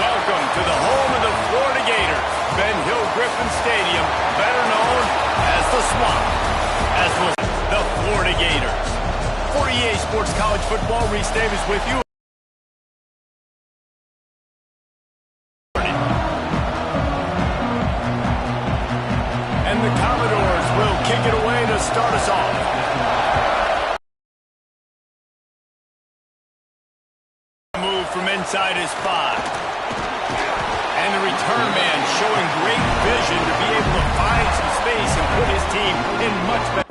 Welcome to the home of the Florida Gators, Ben Hill Griffin Stadium, better known as the Swamp, as well as the Florida Gators. For EA Sports College Football, Reese Davis with you. And the Commodores will kick it away to start us off. Move from inside his 5. And the return man showing great vision to be able to find some space and put his team in much better.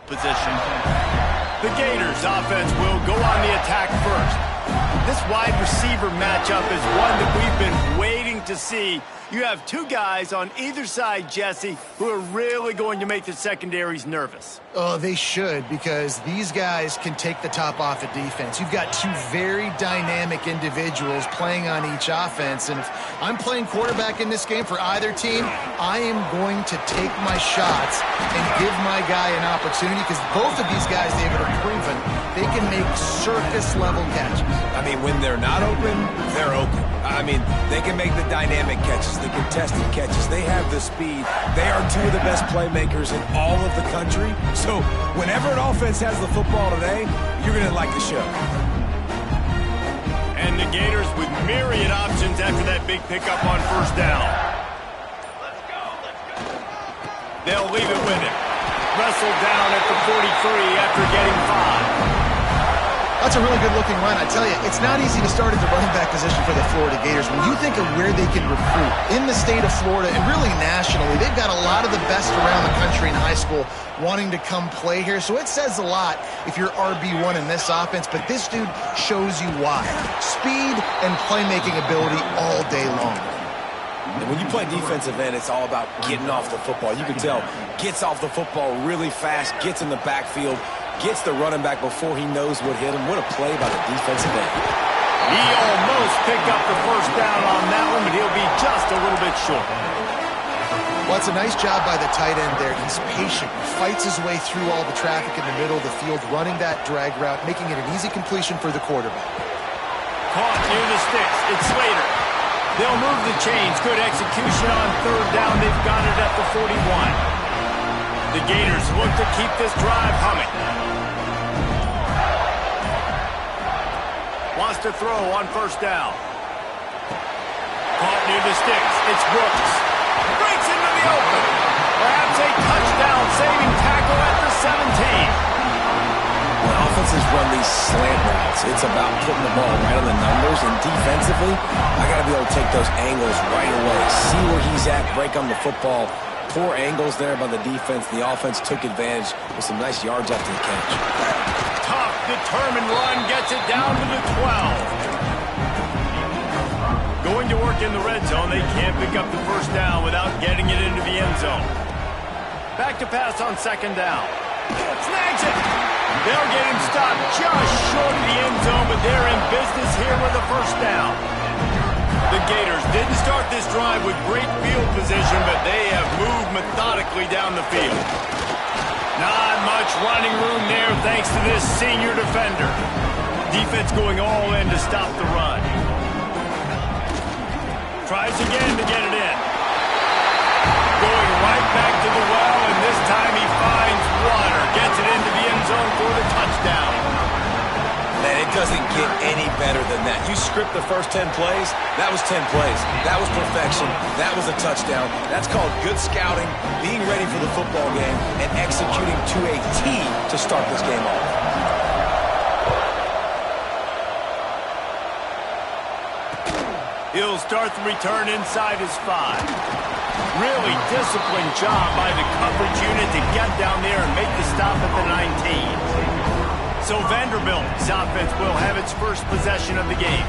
Position. The Gators offense will go on the attack first. This wide receiver matchup is one that we've been waiting to see. You have two guys on either side, Jesse, who are really going to make the secondaries nervous. Oh, they should, because these guys can take the top off of defense. You've got two very dynamic individuals playing on each offense, and if I'm playing quarterback in this game for either team, I am going to take my shots and give my guy an opportunity, because both of these guys, David, are proven they can make surface-level catches. I mean, when they're not open, they're open. I mean, they can make the dynamic catches, the contested catches. They have the speed. They are two of the best playmakers in all of the country. So whenever an offense has the football today, you're going to like the show. And the Gators with myriad options after that big pickup on first down. They'll leave it with him. Wrestled down at the 43 after getting 5. That's a really good-looking run. I tell you, it's not easy to start at the running back position for the Florida Gators. When you think of where they can recruit in the state of Florida and really nationally, they've got a lot of the best around the country in high school wanting to come play here. So it says a lot if you're RB1 in this offense, but this dude shows you why. Speed and playmaking ability all day long. And when you play defensive end, it's all about getting off the football. You can tell, gets off the football really fast, gets in the backfield, gets the running back before he knows what hit him. What a play by the defensive end. He almost picked up the first down on that one, but he'll be just a little bit short. Well, it's a nice job by the tight end there. He's patient, fights his way through all the traffic in the middle of the field, running that drag route, making it an easy completion for the quarterback. Caught near the sticks. It's Slater. They'll move the chains. Good execution on third down. They've got it at the 41. The Gators look to keep this drive humming. Wants to throw on first down. Caught near the sticks. It's Brooks. Breaks into the open. Perhaps a touchdown saving tackle at the 17. When offenses run these slant routes, it's about putting the ball right on the numbers, and defensively, I got to be able to take those angles right away, see where he's at, break on the football. Poor angles there by the defense. The offense took advantage with some nice yards after the catch. Tough, determined run gets it down to the 12. Going to work in the red zone. They can't pick up the first down without getting it into the end zone. Back to pass on second down. Snags it. They'll get him stopped just short of the end zone, but they're in business here with a first down. The Gators didn't start this drive with great field position, but they have moved methodically down the field. Not much running room there thanks to this senior defender. Defense going all in to stop the run. Tries again to get it in. Going right back to the well, and this time he finds water. Gets it into the end zone for the touchdown. Man, it doesn't get any better than that. You script the first 10 plays, that was 10 plays. That was perfection. That was a touchdown. That's called good scouting, being ready for the football game, and executing to a T to start this game off. He'll start the return inside his 5. Really disciplined job by the coverage unit to get down there and make the stop at the 19. So Vanderbilt's offense will have its first possession of the game.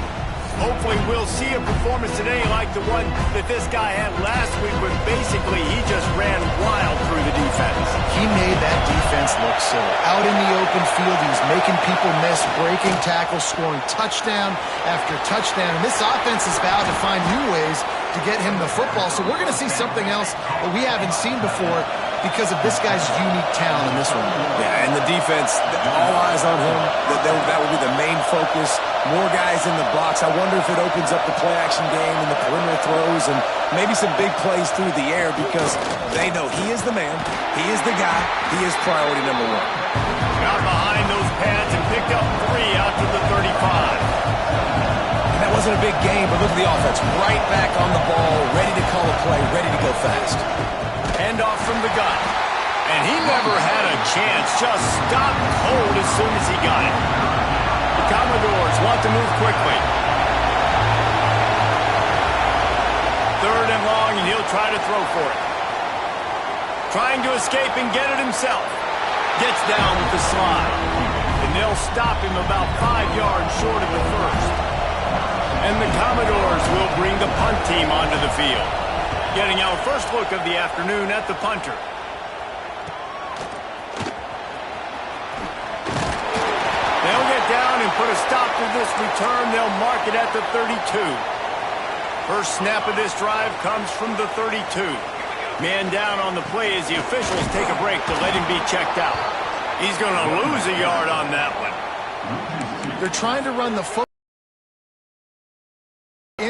Hopefully we'll see a performance today like the one that this guy had last week when basically he just ran wild through the defense. He made that defense look silly. Out in the open field, he was making people miss, breaking tackles, scoring touchdown after touchdown. And this offense is about to find new ways to get him the football. So we're going to see something else that we haven't seen before because of this guy's unique talent in this one. Yeah, and the defense, all eyes on him. That will be the main focus. More guys in the box. I wonder if it opens up the play-action game and the perimeter throws and maybe some big plays through the air because they know he is the man, he is the guy, he is priority number 1. Got behind those pads and picked up 3 out to the 35. And that wasn't a big game, but look at the offense. Right back on the ball, ready to call a play, ready to go fast. Handoff from the gun. And he never had a chance. Just stopped cold as soon as he got it. The Commodores want to move quickly. 3rd and long, and he'll try to throw for it. Trying to escape and get it himself. Gets down with the slide. And they'll stop him about 5 yards short of the first. And the Commodores will bring the punt team onto the field. Getting our first look of the afternoon at the punter. They'll get down and put a stop to this return. They'll mark it at the 32. First snap of this drive comes from the 32. Man down on the play as the officials take a break to let him be checked out. He's going to lose a yard on that one. They're trying to run the football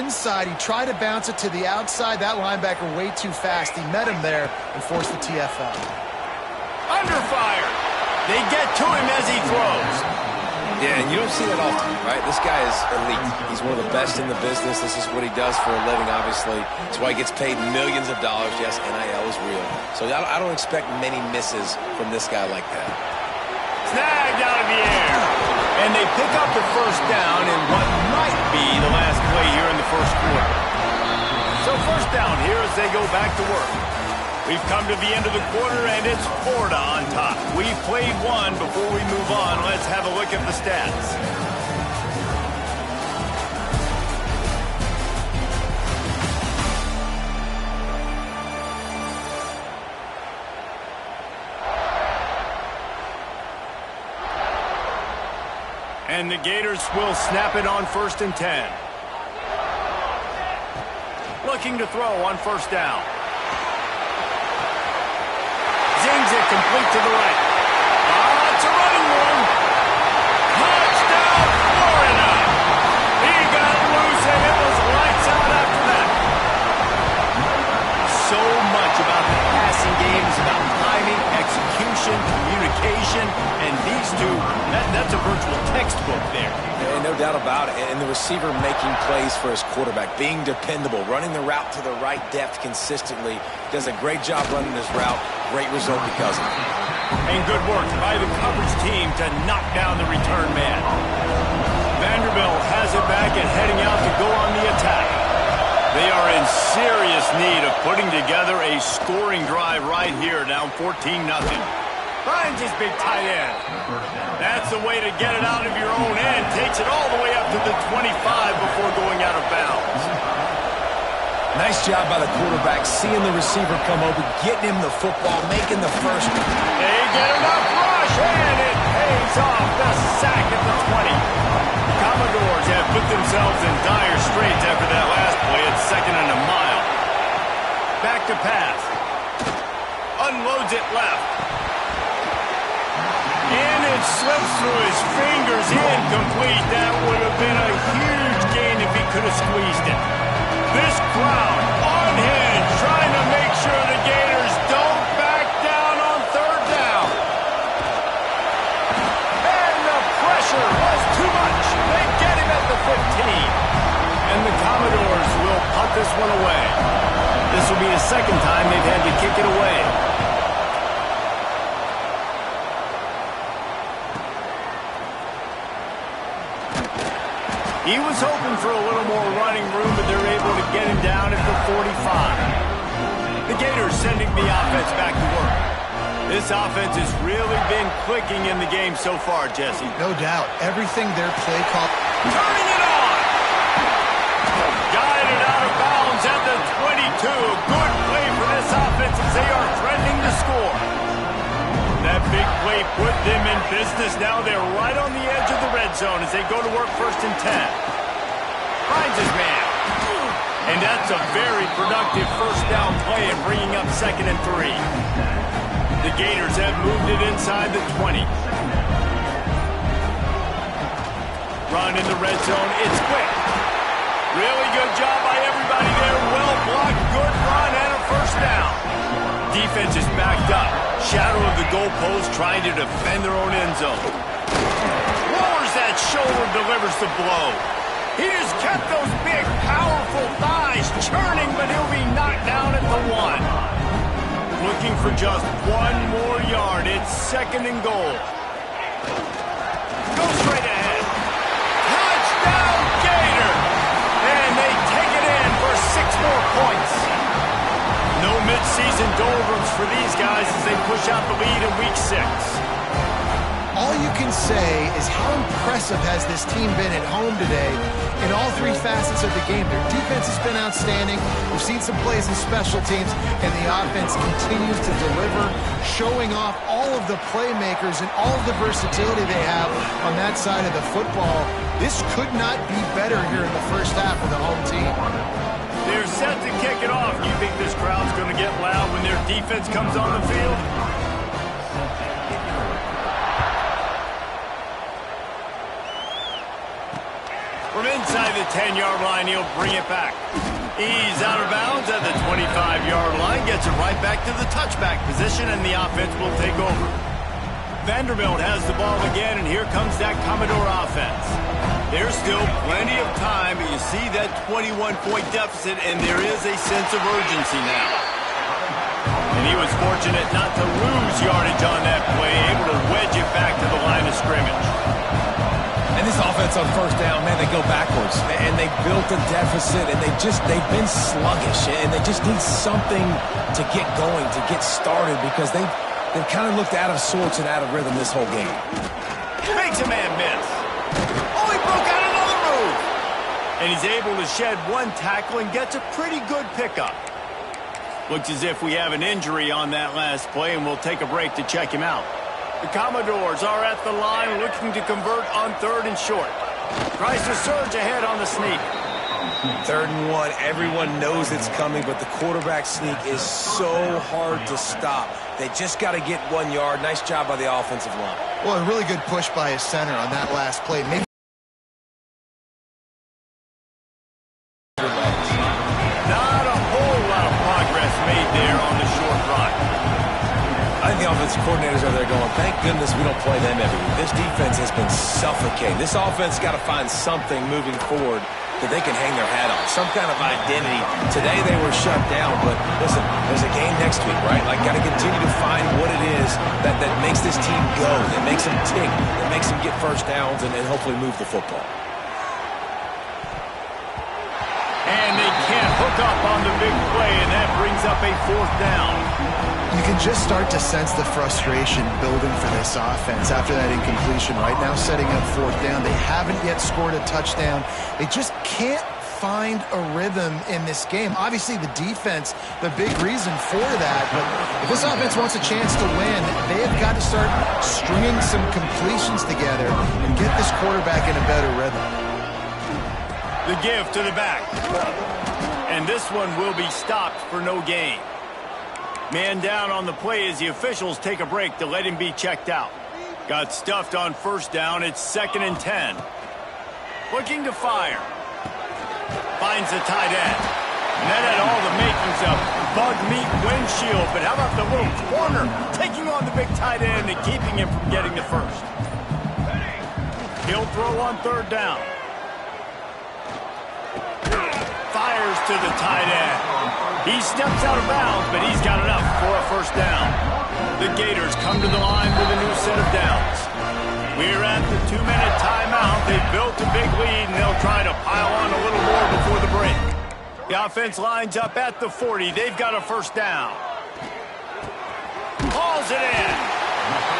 inside. He tried to bounce it to the outside. That linebacker way too fast. He met him there and forced the TFL. Under fire. They get to him as he throws. Yeah, and you don't see that often, right? This guy is elite. He's one of the best in the business. This is what he does for a living, obviously. That's why he gets paid millions of dollars. Yes, NIL is real. So I don't expect many misses from this guy like that. Snagged out of the air. And they pick up the first down in what might be the last play here in the first quarter. So first down here as they go back to work. We've come to the end of the quarter, and it's Florida on top. We've played one. Before we move on, let's have a look at the stats. And the Gators will snap it on 1st and 10. Looking to throw on first down. Zings it complete to the right. It's a running one. Touchdown, Florida. He got loose, and it was lights out after that. So much about the passing game is about timing, execution, communication, and these two, that's a virtual textbook there. Yeah, no doubt about it. And the receiver making plays for his quarterback, being dependable, running the route to the right depth consistently. Does a great job running this route. Great result because of it. And good work by the coverage team to knock down the return man. Vanderbilt has it back and heading out to go on the attack. They are in serious need of putting together a scoring drive right here, down 14-0. Finds his big tight end. That's the way to get it out of your own end. Takes it all the way up to the 25 before going out of bounds. Nice job by the quarterback, seeing the receiver come over, getting him the football, making the first. They get enough rush, and it pays off. The sack at the 20. Commodores have put themselves in dire straits after that last play. It's 2nd and a mile. Back to pass. Unloads it left. And it slips through his fingers. Incomplete. That would have been a huge gain if he could have squeezed it. This crowd on hinge, trying to make sure the Gators don't back down on 3rd down. And the pressure was too much. They get him at the 15. And the Commodores will punt this one away. This will be the 2nd time they've had to kick it away. He was hoping for a little more running room, but they're able to get him down at the 45. The Gators sending the offense back to work. This offense has really been clicking in the game so far, Jesse. No doubt. Everything their play call. Turning it on! Guided out of bounds at the 22. Good play for this offense as they are threatening to score. That big play put them in business. Now they're right on the edge of the red zone as they go to work 1st and 10. Finds his man. And that's a very productive first down play and bringing up 2nd and 3. The Gators have moved it inside the 20. Run in the red zone. It's quick. Really good job by everybody there. Well blocked. Good run and a first down. Defense is backed up. Shadow of the goalpost trying to defend their own end zone. Lowers that shoulder, delivers the blow. He just kept those big, powerful thighs churning, but he'll be knocked down at the 1. Looking for just 1 more yard. It's 2nd and goal. Go straight ahead. Touchdown, Gator! And they take it in for 6 more points. No mid-season doldrums for these guys as they push out the lead in Week 6. All you can say is how impressive has this team been at home today in all 3 facets of the game. Their defense has been outstanding. We've seen some plays in special teams, and the offense continues to deliver, showing off all of the playmakers and all of the versatility they have on that side of the football. This could not be better here in the first half for the home team. They're set to kick it off. You think this crowd's going to get loud when their defense comes on the field? From inside the 10-yard line, he'll bring it back. He's out of bounds at the 25-yard line, gets it right back to the touchback position, and the offense will take over. Vanderbilt has the ball again, and here comes that Commodore offense. There's still plenty of time, but you see that 21-point deficit, and there is a sense of urgency now. And he was fortunate not to lose yardage on that play, able to wedge it back to the line of scrimmage. And this offense on first down, man, they go backwards. And they built a deficit, and they've been sluggish. And they just need something to get going, to get started, because they've kind of looked out of sorts and out of rhythm this whole game. Makes a man miss. Oh, he broke out another move. And he's able to shed one tackle and gets a pretty good pickup. Looks as if we have an injury on that last play, and we'll take a break to check him out. The Commodores are at the line looking to convert on 3rd and short. Tries to surge ahead on the sneak. 3rd and 1, everyone knows it's coming, but the quarterback sneak is so hard to stop. They just got to get 1 yard. Nice job by the offensive line. Well, a really good push by his center on that last play. Maybe not a whole lot of progress made there on the short run. I think the offensive coordinators are there going, thank goodness we don't play them every week. This defense has been suffocating. This offense got to find something moving forward that they can hang their hat on, some kind of identity. Today they were shut down, but listen, there's a game next week, right? Like, got to continue to find what it is that makes this team go, that makes them tick, that makes them get first downs and hopefully move the football. And they can't hook up on the big play, and that brings up a 4th down. you can just start to sense the frustration building for this offense after that incompletion. Right now, setting up 4th down. They haven't yet scored a touchdown. They just can't find a rhythm in this game. Obviously, the defense, the big reason for that. But if this offense wants a chance to win, they have got to start stringing some completions together and get this quarterback in a better rhythm. The give to the back. And this one will be stopped for no gain. Man down on the play as the officials take a break to let him be checked out. Got stuffed on 1st down. It's 2nd and 10. Looking to fire. Finds the tight end. And that had all the makings of bug meat windshield. But how about the little corner taking on the big tight end and keeping him from getting the first? He'll throw on 3rd down. Fires to the tight end. He steps out of bounds, but he's got enough for a 1st down. The Gators come to the line with a new set of downs. We're at the 2-minute timeout. They've built a big lead, and they'll try to pile on a little more before the break. The offense lines up at the 40. They've got a 1st down. Hauls it in.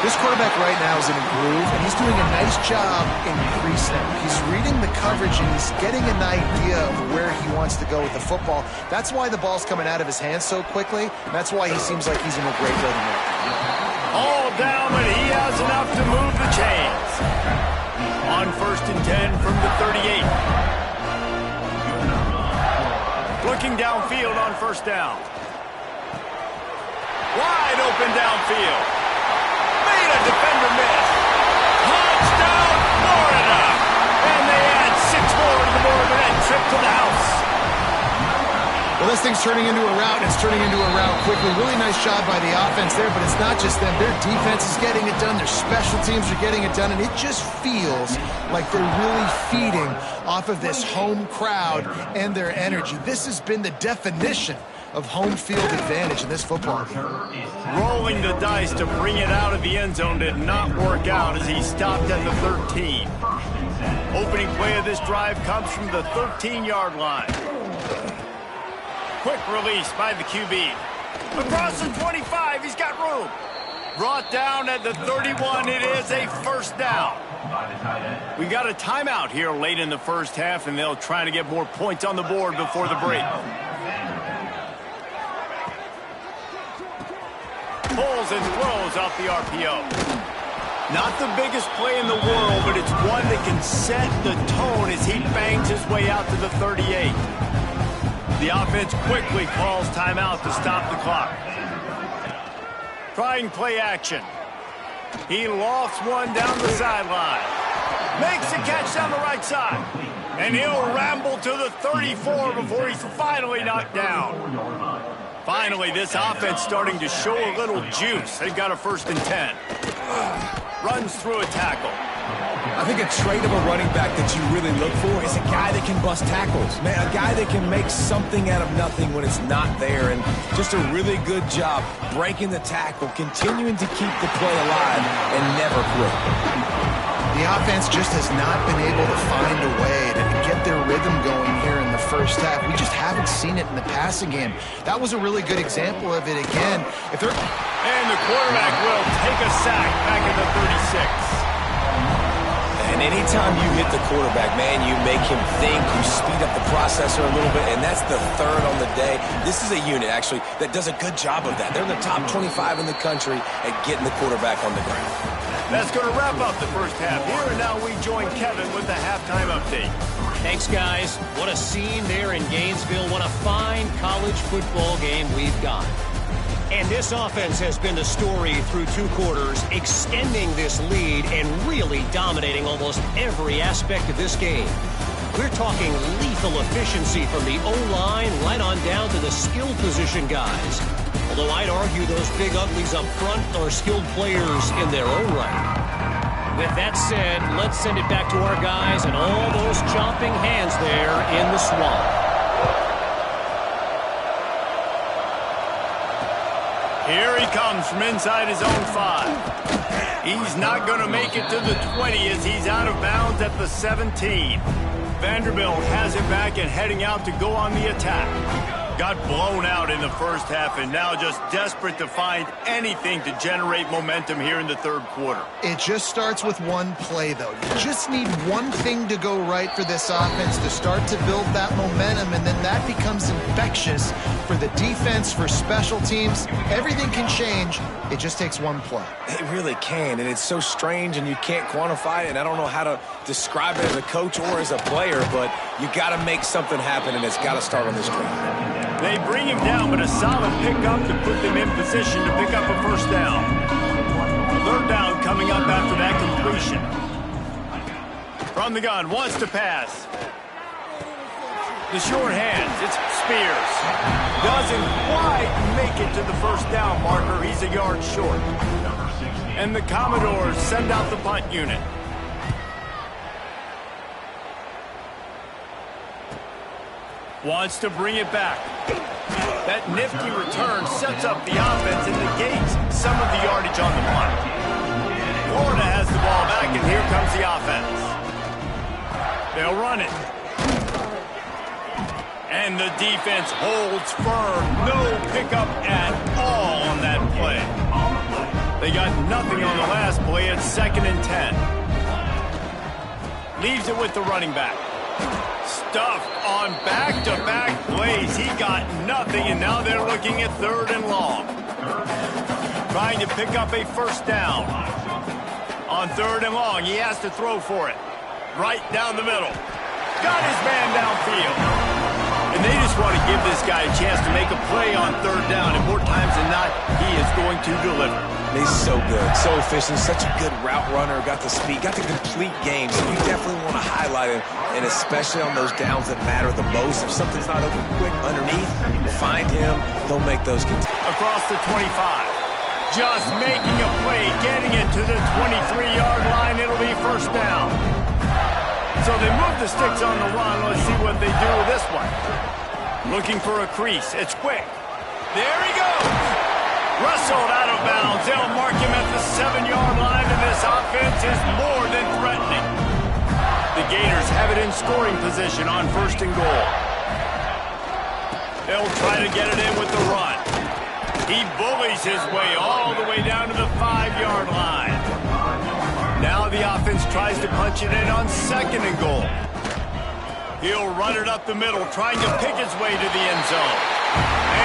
This quarterback right now is in a groove, and he's doing a nice job increasing. He's reading the coverage, and he's getting an idea of where he wants to go with the football. That's why the ball's coming out of his hands so quickly, and that's why he seems like he's in a great rhythm right now. All down, but he has enough to move the chains. On 1st and 10 from the 38. Looking downfield on 1st down. Wide open downfield. Made a defender miss. Touchdown, Florida. And they add 6 more to the board with that trip to the house. Well, this thing's turning into a rout, and it's turning into a rout quickly. Really nice job by the offense there, but it's not just them. Their defense is getting it done. Their special teams are getting it done, and it just feels like they're really feeding off of this home crowd and their energy. This has been the definition of home field advantage in this football game. Rolling the dice to bring it out of the end zone did not work out as he stopped at the 13. Opening play of this drive comes from the 13-yard line. Quick release by the QB. Across the 25, he's got room. Brought down at the 31, it is a 1st down. We got a timeout here late in the 1st half, and they'll try to get more points on the board before the break. Pulls and throws off the RPO. Not the biggest play in the world, but it's one that can set the tone as he bangs his way out to the 38. The offense quickly calls timeout to stop the clock. Trying play action. He lofts one down the sideline. Makes a catch down the right side. And he'll ramble to the 34 before he's finally knocked down. Finally, this offense starting to show a little juice. They've got a 1st and 10. Runs through a tackle. I think a trait of a running back that you really look for is a guy that can bust tackles. Man, a guy that can make something out of nothing when it's not there. And just a really good job breaking the tackle, continuing to keep the play alive, and never quit. The offense just has not been able to find a way to get their rhythm going here in the first half. We just haven't seen it in the passing game. That was a really good example of it again. And the quarterback will take a sack back at the 36. And anytime you hit the quarterback, man, you make him think, you speed up the processor a little bit, and that's the 3rd on the day. This is a unit, actually, that does a good job of that. They're in the top 25 in the country at getting the quarterback on the ground. That's going to wrap up the first half. Here and now we join Kevin with the halftime update. Thanks, guys. What a scene there in Gainesville. What a fine college football game we've got. And this offense has been the story through 2 quarters, extending this lead and really dominating almost every aspect of this game. We're talking lethal efficiency from the O-line right on down to the skill position guys. Although I'd argue those big uglies up front are skilled players in their own right. With that said, let's send it back to our guys and all those chomping hands there in the swamp. Here he comes from inside his own 5. He's not going to make it to the 20 as he's out of bounds at the 17. Vanderbilt has it back and heading out to go on the attack. Got blown out in the first half and now just desperate to find anything to generate momentum here in the 3rd quarter. It just starts with one play, though. You just need one thing to go right for this offense to start to build that momentum, and then that becomes infectious for the defense, for special teams. Everything can change. It just takes one play. It really can, and it's so strange, and you can't quantify it, and I don't know how to describe it as a coach or as a player, but you got to make something happen, and it's got to start on this drive. They bring him down, but a solid pickup to put them in position to pick up a 1st down. 3rd down coming up after that completion. From the gun, wants to pass. The short hands, it's Spears. Doesn't quite make it to the 1st down marker. He's a yard short. And the Commodores send out the punt unit. Wants to bring it back. That nifty return sets up the offense and negates some of the yardage on the punt. Florida has the ball back, and here comes the offense. They'll run it. And the defense holds firm. No pickup at all on that play. They got nothing on the last play. It's 2nd and 10. Leaves it with the running back. Stuffed on back-to-back plays. He got nothing, and now they're looking at 3rd and long. Trying to pick up a 1st down. On 3rd and long, he has to throw for it. Right down the middle. Got his man downfield. And they just want to give this guy a chance to make a play on 3rd down, and more times than not, he is going to deliver. He's so good, so efficient, such a good route runner, got the speed, got the complete game, so you definitely want to highlight him, and especially on those downs that matter the most. If something's not open quick underneath, find him, he'll make those continue. Across the 25, just making a play, getting it to the 23-yard line, it'll be 1st down. So they move the sticks on the run. Let's see what they do with this one. Looking for a crease. It's quick. There he goes. Wrestled out of bounds. They'll mark him at the 7-yard line, and this offense is more than threatening. The Gators have it in scoring position on 1st and goal. They'll try to get it in with the run. He bullies his way all the way down to the 5-yard line. Now the offense tries to punch it in on 2nd and goal. He'll run it up the middle, trying to pick his way to the end zone.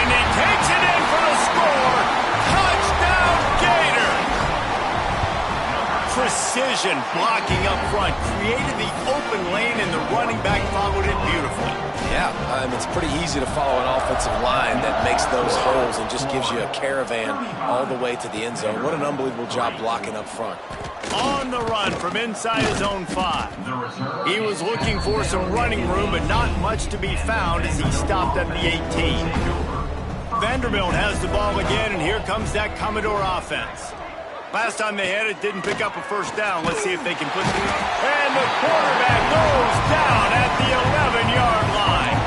And he takes it in for the score. Touchdown, Gator! Precision blocking up front created the open lane, and the running back followed it beautifully. Yeah, it's pretty easy to follow an offensive line that makes those holes and just gives you a caravan all the way to the end zone. What an unbelievable job blocking up front. on the run from inside his own 5. He was looking for some running room, but not much to be found as he stopped at the 18. Vanderbilt has the ball again, and here comes that Commodore offense. Last time they had it, didn't pick up a first down. Let's see if they can put it. And the quarterback goes down at the 11-yard line.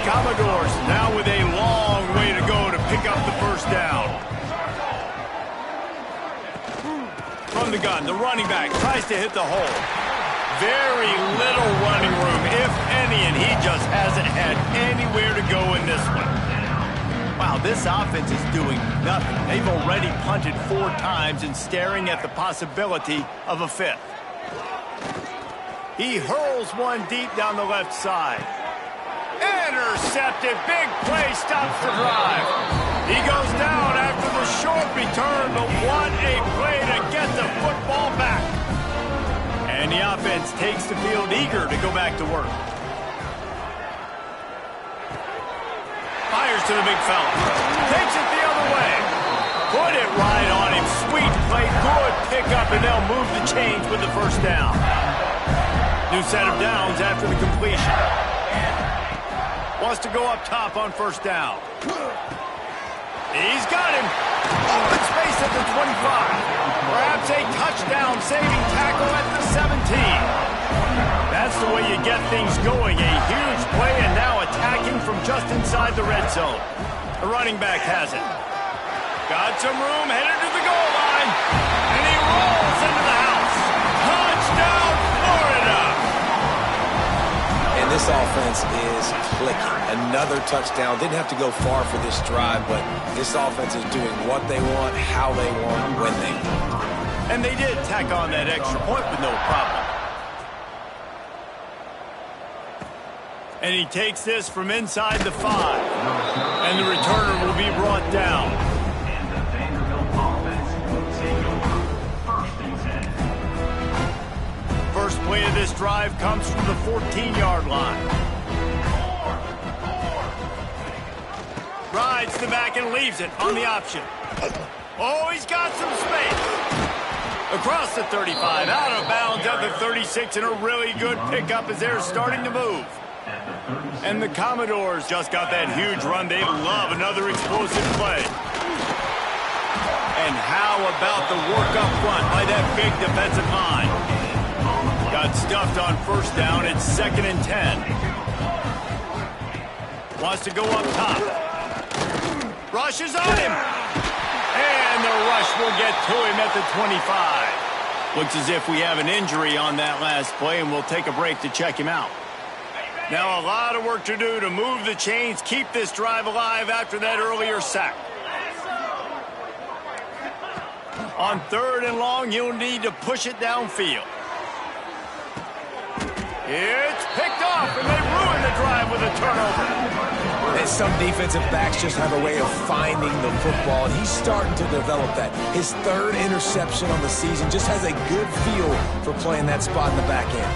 Commodores now with a long way to go to pick up the first down. From the gun, the running back tries to hit the hole. Very little running room, if any, and he just hasn't had anywhere to go in this one. Wow, this offense is doing nothing. They've already punted 4 times and staring at the possibility of a 5th. He hurls one deep down the left side. Intercepted. Big play stops the drive. He goes down after the short return, but what a play to get the football back. And the offense takes the field eager to go back to work. Fires to the big fella. Takes it the other way. Put it right on him. Sweet play. Good pickup, and they'll move the chains with the first down. New set of downs after the completion. Wants to go up top on first down. He's got him. Open space at the 25. Perhaps a touchdown-saving tackle at the 17. That's the way you get things going. A huge play, and now attacking from just inside the red zone. The running back has it. Got some room, headed to the goal line. And he rolls into the house. Touchdown, Florida! And this offense is clicking. Another touchdown. Didn't have to go far for this drive, but this offense is doing what they want, how they want, when they want. And they did tack on that extra point with no problem. And he takes this from inside the 5. And the returner will be brought down. And the Vanderbilt offense will take over 1st and 10. First play of this drive comes from the 14-yard line. Rides the back and leaves it on the option. Oh, he's got some space. Across the 35, out of bounds at the 36, and a really good pickup as they're starting to move. And the Commodores just got that huge run. They love another explosive play. And how about the work up front by that big defensive line? Got stuffed on first down. It's 2nd and 10. Wants to go up top. Rushes on him. And the rush will get to him at the 25. Looks as if we have an injury on that last play, and we'll take a break to check him out. Now a lot of work to do to move the chains, keep this drive alive after that earlier sack. On 3rd and long, you'll need to push it downfield. It's picked off, and they ruin the drive with a turnover. And some defensive backs just have a way of finding the football, and he's starting to develop that. His 3rd interception on the season, just has a good feel for playing that spot in the back end.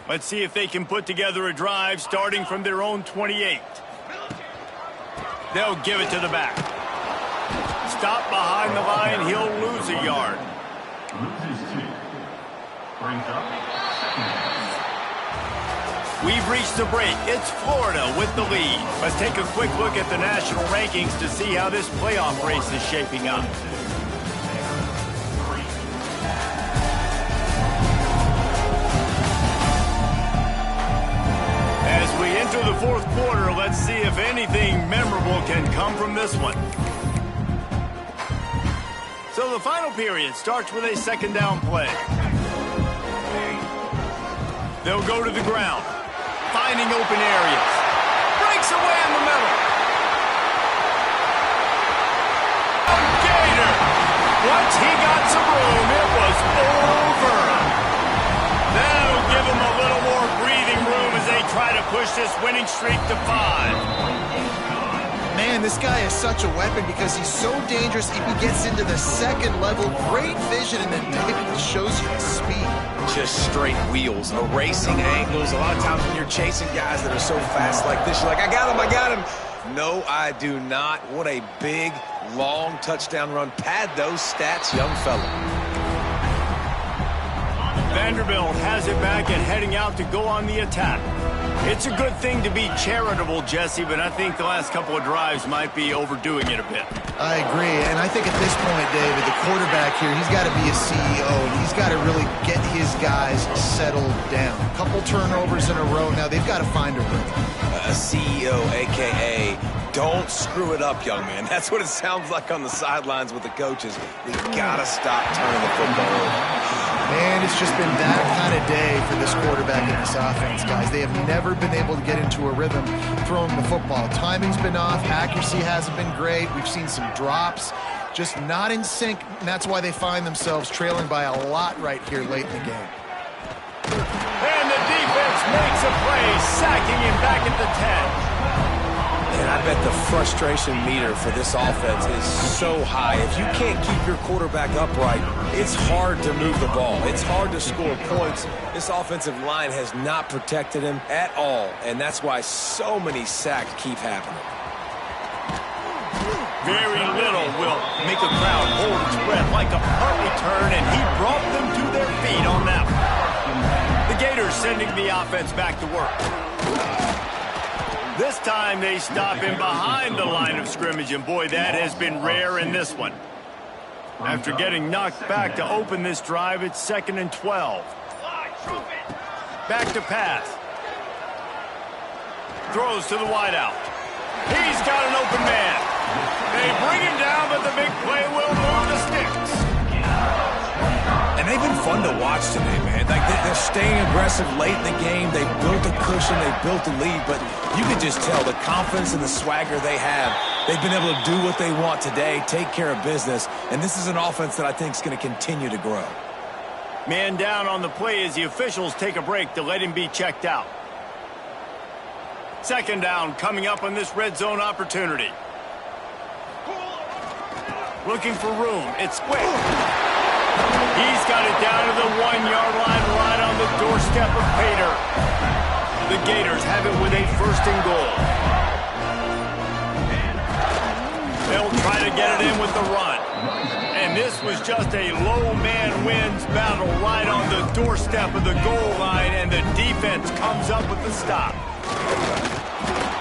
Let's see if they can put together a drive starting from their own 28. They'll give it to the back. Stop behind the line. He'll lose a yard. Loses 2. Brings up 2nd. We've reached the break. It's Florida with the lead. Let's take a quick look at the national rankings to see how this playoff race is shaping up. As we enter the 4th quarter, let's see if anything memorable can come from this one. So the final period starts with a 2nd down play. They'll go to the ground, finding open areas. Breaks away in the middle. Gator. Once he got some room, it was over. That'll give him a little more breathing room as they try to push this winning streak to 5. Man, this guy is such a weapon because he's so dangerous. If he gets into the 2nd level, great vision, and then David shows you his speed. Just just straight wheels, erasing angles. A lot of times when you're chasing guys that are so fast like this, you're like, I got him. No, I do not. What a big, long touchdown run. Pad those stats, young fella. Vanderbilt has it back and heading out to go on the attack. It's a good thing to be charitable, Jesse, but I think the last couple of drives might be overdoing it a bit. I agree, and I think at this point, David, the quarterback here, he's got to be a CEO, and he's got to really get his guys settled down. A couple turnovers in a row now. They've got to find a rhythm. A CEO, a.k.a. don't screw it up, young man. That's what it sounds like on the sidelines with the coaches. We got to stop turning the football over. Man, it's just been that kind of day for this quarterback and this offense, guys. They have never been able to get into a rhythm throwing the football. Timing's been off. Accuracy hasn't been great. We've seen some drops, just not in sync, and that's why they find themselves trailing by a lot right here late in the game. And the defense makes a play, sacking him back at the 10. And I bet the frustration meter for this offense is so high. If you can't keep your quarterback upright, it's hard to move the ball. It's hard to score points. This offensive line has not protected him at all, and that's why so many sacks keep happening. Very little will make a crowd hold its breath like a punt return, and he brought them to their feet on that one. The Gators sending the offense back to work. This time they stop him behind the line of scrimmage, and boy, that has been rare in this one. After getting knocked back to open this drive, it's 2nd and 12. Back to pass. Throws to the wideout. He's got an open man. They bring him down, but the big play will move the sticks. And they've been fun to watch today, man. Like they're staying aggressive late in the game. They built a cushion, they built a lead, but you can just tell the confidence and the swagger they have. They've been able to do what they want today, take care of business, and this is an offense that I think is going to continue to grow. Man down on the play as the officials take a break to let him be checked out. 2nd down coming up on this red zone opportunity. Looking for room. It's quick. He's got it down to the 1-yard line right on the doorstep of Pater. The Gators have it with a 1st and goal. They'll try to get it in with the run. And this was just a low man wins battle right on the doorstep of the goal line, and the defense comes up with the stop.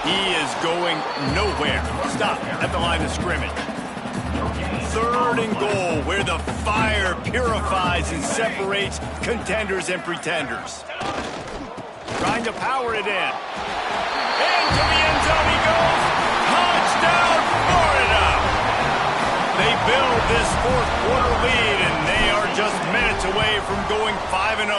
He is going nowhere. Stop at the line of scrimmage. 3rd and goal, where the fire purifies and separates contenders and pretenders. Trying to power it in. Into the end zone he goes. Touchdown, Florida! They build this 4th quarter lead, and they are just minutes away from going 5-0.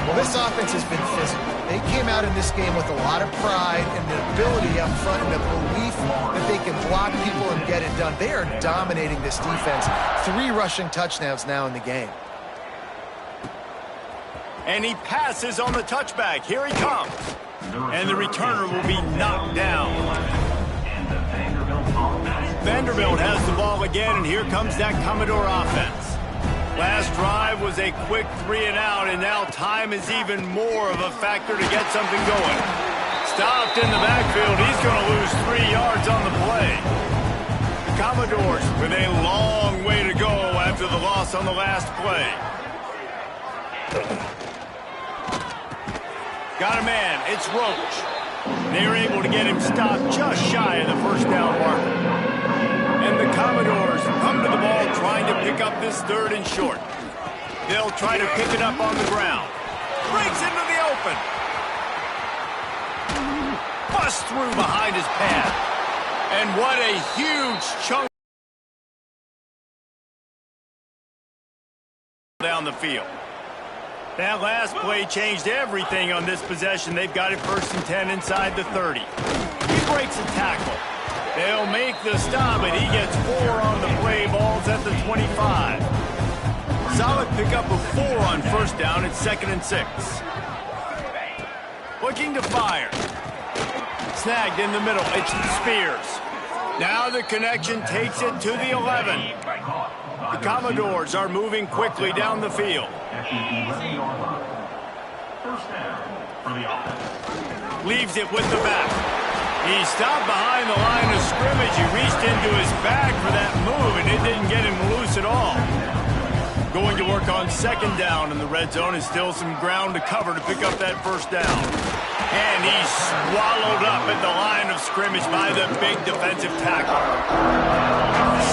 Well, this offense has been physical. They came out in this game with a lot of pride and the ability up front and the belief that they can block people and get it done. They are dominating this defense. 3 rushing touchdowns now in the game. And he passes on the touchback. Here he comes. And the returner will be knocked down. Vanderbilt has the ball again, and here comes that Commodore offense. Last drive was a quick 3-and-out, and now time is even more of a factor to get something going. Stopped in the backfield. He's going to lose 3 yards on the play. The Commodores with a long way to go after the loss on the last play. Got a man. It's Roach. They were able to get him stopped just shy of the 1st down marker. And the Commodores come to the ball trying to pick up this 3rd and short. They'll try to pick it up on the ground. Breaks into the open. Busts through behind his pad. And what a huge chunk down the field. That last play changed everything on this possession. They've got it 1st and 10 inside the 30. He breaks a tackle. They'll make the stop, and he gets 4 on the play. Ball's at the 25. Solid pickup of 4 on 1st down. It's 2nd and 6. Looking to fire. Snagged in the middle. It's Spears. Now the connection takes it to the 11. The Commodores are moving quickly down the field. At the 11-yard line. First down for the offense. Leaves it with the back. He stopped behind the line of scrimmage. He reached into his bag for that move, and it didn't get him loose at all. Going to work on second down in the red zone, and still some ground to cover to pick up that first down. And he's swallowed up at the line of scrimmage by the big defensive tackle.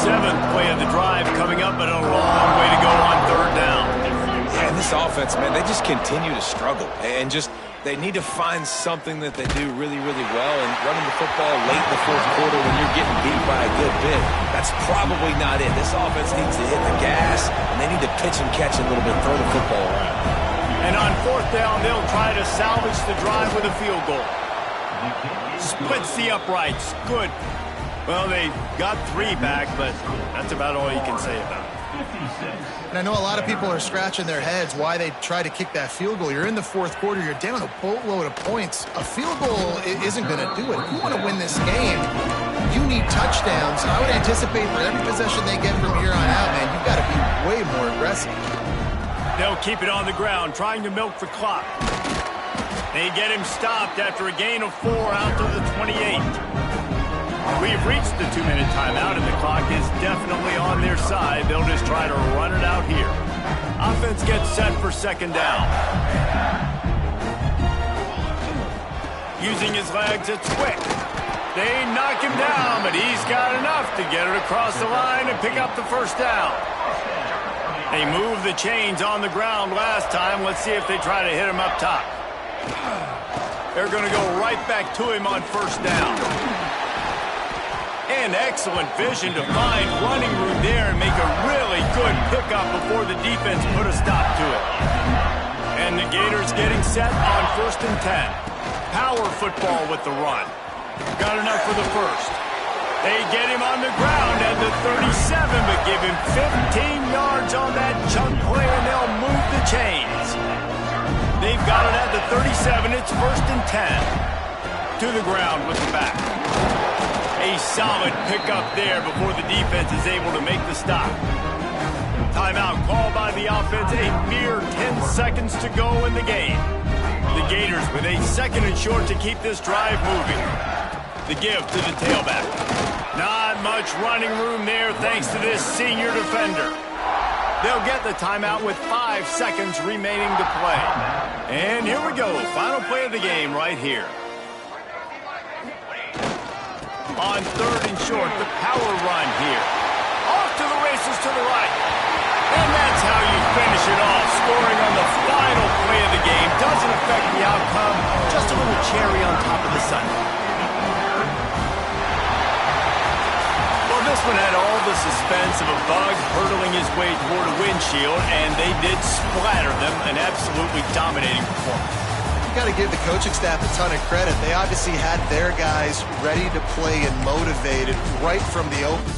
Seventh play of the drive coming up, but a long way to go on third down. Yeah, and this offense, man, they just continue to struggle. And just, they need to find something that they do really, really well. And running the football late in the fourth quarter when you're getting beat by a good bit, that's probably not it. This offense needs to hit the gas, and they need to pitch and catch a little bit, throw the football around. And on fourth down, they'll try to salvage the drive with a field goal. Splits the uprights. Good. Well, they got 3 back, but that's about all you can say about it. And I know a lot of people are scratching their heads why they try to kick that field goal. You're in the fourth quarter. You're down a boatload of points. A field goal isn't going to do it. If you want to win this game, you need touchdowns. I would anticipate for every possession they get from here on out, man, you've got to be way more aggressive. They'll keep it on the ground, trying to milk the clock. They get him stopped after a gain of 4 out to the 28. We've reached the 2-minute timeout, and the clock is definitely on their side. They'll just try to run it out here. Offense gets set for second down. Using his legs, it's quick. They knock him down, but he's got enough to get it across the line and pick up the first down. They moved the chains on the ground last time. Let's see if they try to hit him up top. They're going to go right back to him on first down. And excellent vision to find running room there and make a really good pickup before the defense put a stop to it. And the Gators getting set on 1st and 10. Power football with the run. Got enough for the first. They get him on the ground at the 37, but give him 15 yards on that chunk play, and they'll move the chains. They've got it at the 37. It's 1st and 10. To the ground with the back. A solid pickup there before the defense is able to make the stop. Timeout called by the offense. A mere 10 seconds to go in the game. The Gators with a 2nd and short to keep this drive moving. The give to the tailback. Not much running room there thanks to this senior defender. They'll get the timeout with 5 seconds remaining to play. And here we go. Final play of the game right here. On 3rd and short, the power run here. Off to the races to the right. And that's how you finish it off. Scoring on the final play of the game doesn't affect the outcome. Just a little cherry on top of the sundae. Well, this one had all the suspense of a bug hurtling his way toward a windshield, and they did splatter them. An absolutely dominating performance. Got to give the coaching staff a ton of credit. They obviously had their guys ready to play and motivated right from the open.